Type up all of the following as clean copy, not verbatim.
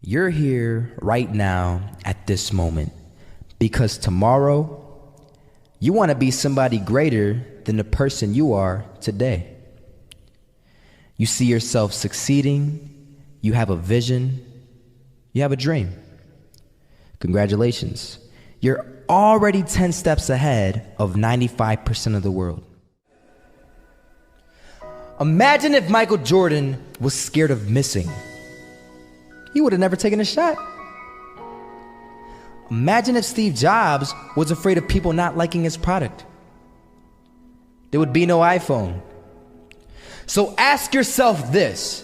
You're here right now at this moment because tomorrow you want to be somebody greater than the person you are today. You see yourself succeeding, you have a vision, you have a dream. Congratulations. You're already 10 steps ahead of 95% of the world. Imagine if Michael Jordan was scared of missing. He would have never taken a shot. Imagine if Steve Jobs was afraid of people not liking his product. There would be no iPhone. So ask yourself this: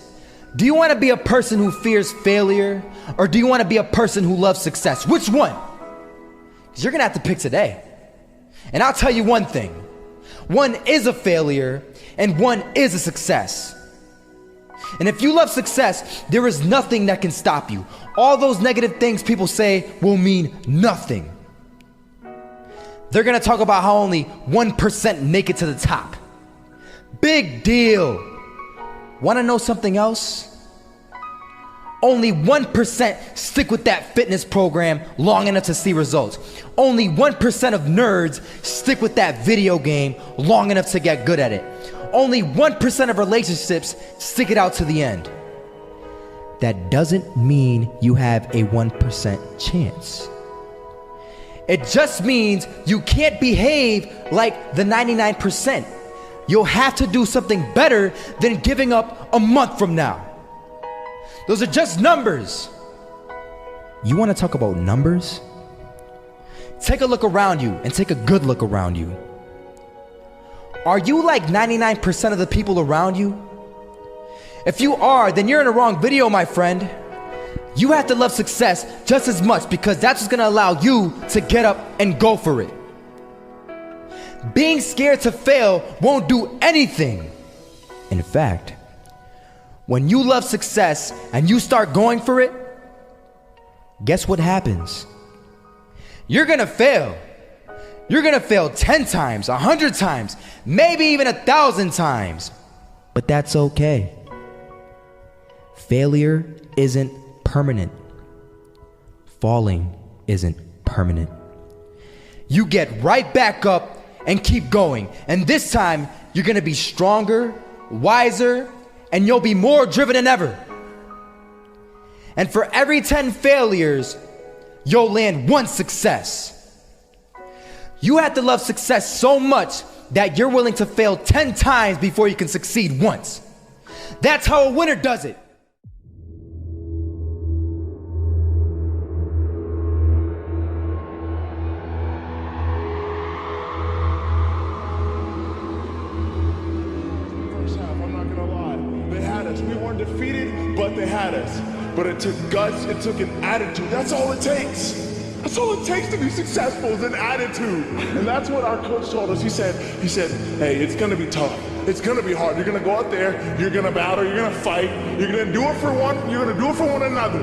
do you want to be a person who fears failure, or do you want to be a person who loves success? Which one? Because you're going to have to pick today. And I'll tell you one thing: one is a failure and one is a success. And if you love success, there is nothing that can stop you. All those negative things people say will mean nothing. They're gonna talk about how only 1% make it to the top. Big deal. Wanna know something else? Only 1% stick with that fitness program long enough to see results. Only 1% of nerds stick with that video game long enough to get good at it. Only 1% of relationships stick it out to the end. That doesn't mean you have a 1% chance. It just means you can't behave like the 99%. You'll have to do something better than giving up a month from now. Those are just numbers. You want to talk about numbers? Take a look around you and take a good look around you. Are you like 99% of the people around you? If you are, then you're in the wrong video, my friend. You have to love success just as much because that's what's gonna allow you to get up and go for it. Being scared to fail won't do anything. In fact, when you love success and you start going for it, guess what happens? You're gonna fail. You're gonna fail 10 times, 100 times, maybe even 1,000 times. But that's okay. Failure isn't permanent. Falling isn't permanent. You get right back up and keep going. And this time, you're gonna be stronger, wiser, and you'll be more driven than ever. And for every 10 failures, you'll land one success. You have to love success so much that you're willing to fail 10 times before you can succeed once. That's how a winner does it. First half, I'm not gonna lie. They had us. We weren't defeated, but they had us. But it took guts, it took an attitude. That's all it takes. That's all it takes to be successful is an attitude. And that's what our coach told us. He said, hey, it's gonna be tough. It's gonna be hard. You're gonna go out there, you're gonna battle, you're gonna fight, you're gonna do it for one, you're gonna do it for one another.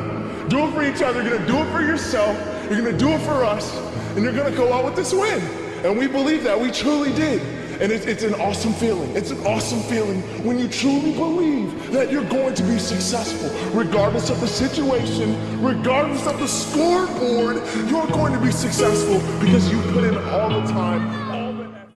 Do it for each other, you're gonna do it for yourself, you're gonna do it for us, and you're gonna go out with this win. And we believe that, we truly did. And it's an awesome feeling. It's an awesome feeling when you truly believe that you're going to be successful. Regardless of the situation, regardless of the scoreboard, you're going to be successful because you put in all the time, all the effort.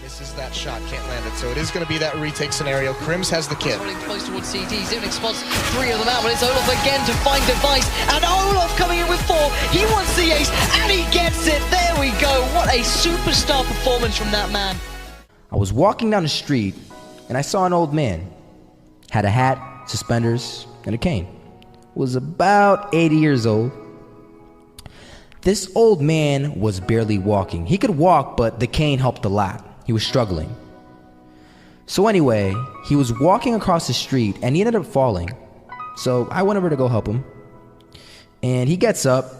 Misses that shot, can't land it. So it is going to be that retake scenario. Krims has the kid. Running close towards CT, Zivnik spots 3 of them out, but it's Olaf again to find device, and Olaf coming in with 4. He wants the ace, and he gets it. There we go. What a superstar performance from that man. I was walking down the street and I saw an old man. Had a hat, suspenders, and a cane. Was about 80 years old. This old man was barely walking. He could walk, but the cane helped a lot. He was struggling. So anyway, he was walking across the street and he ended up falling. So I went over to go help him. And he gets up,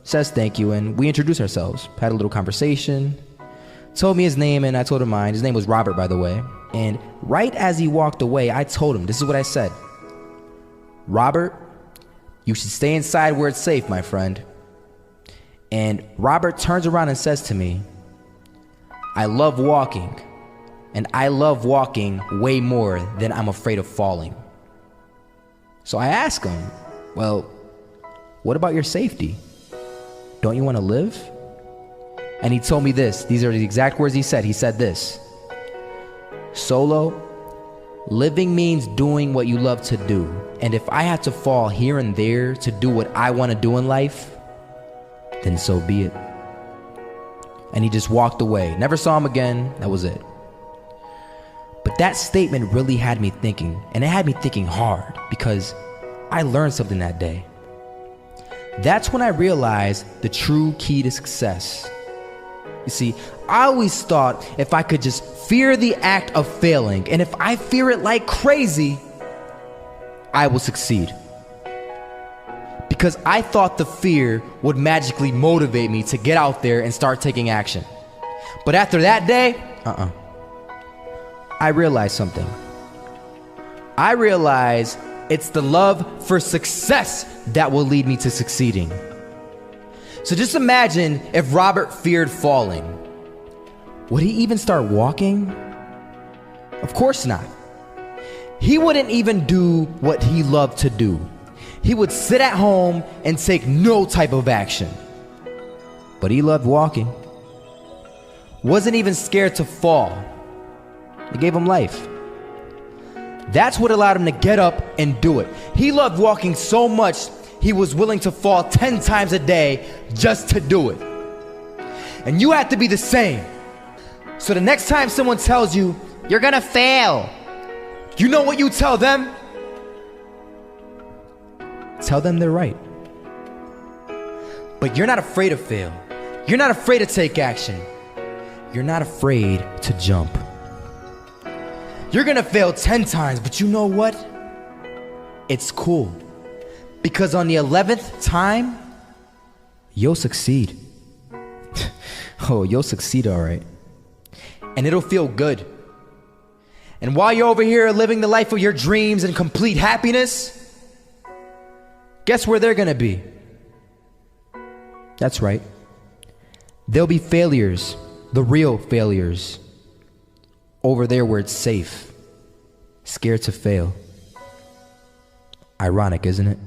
says thank you, and we introduced ourselves. Had a little conversation. Told me his name and I told him mine. His name was Robert, by the way. And right as he walked away, I told him, this is what I said. Robert, you should stay inside where it's safe, my friend. And Robert turns around and says to me, I love walking, and I love walking way more than I'm afraid of falling. So I ask him, well, what about your safety? Don't you want to live? And he told me this. These are the exact words he said. He said this: Solo, living means doing what you love to do. And if I have to fall here and there to do what I want to do in life, then so be it. And he just walked away. Never saw him again. That was it. But that statement really had me thinking, and it had me thinking hard, because I learned something that day. That's when I realized the true key to success. You see, I always thought if I could just fear the act of failing, and if I fear it like crazy, I will succeed. Because I thought the fear would magically motivate me to get out there and start taking action. But after that day, I realized something. I realized it's the love for success that will lead me to succeeding. So just imagine if Robert feared falling. Would he even start walking? Of course not. He wouldn't even do what he loved to do. He would sit at home and take no type of action. But he loved walking. Wasn't even scared to fall. It gave him life. That's what allowed him to get up and do it. He loved walking so much, he was willing to fall 10 times a day just to do it. And you have to be the same. So the next time someone tells you, you're gonna fail, you know what you tell them? Tell them they're right. But you're not afraid to fail. You're not afraid to take action. You're not afraid to jump. You're gonna fail 10 times, but you know what? It's cool. Because on the 11th time, you'll succeed. Oh, you'll succeed, all right. And it'll feel good. And while you're over here living the life of your dreams and complete happiness, guess where they're gonna be? That's right. They'll be failures, the real failures. Over there where it's safe, scared to fail. Ironic, isn't it?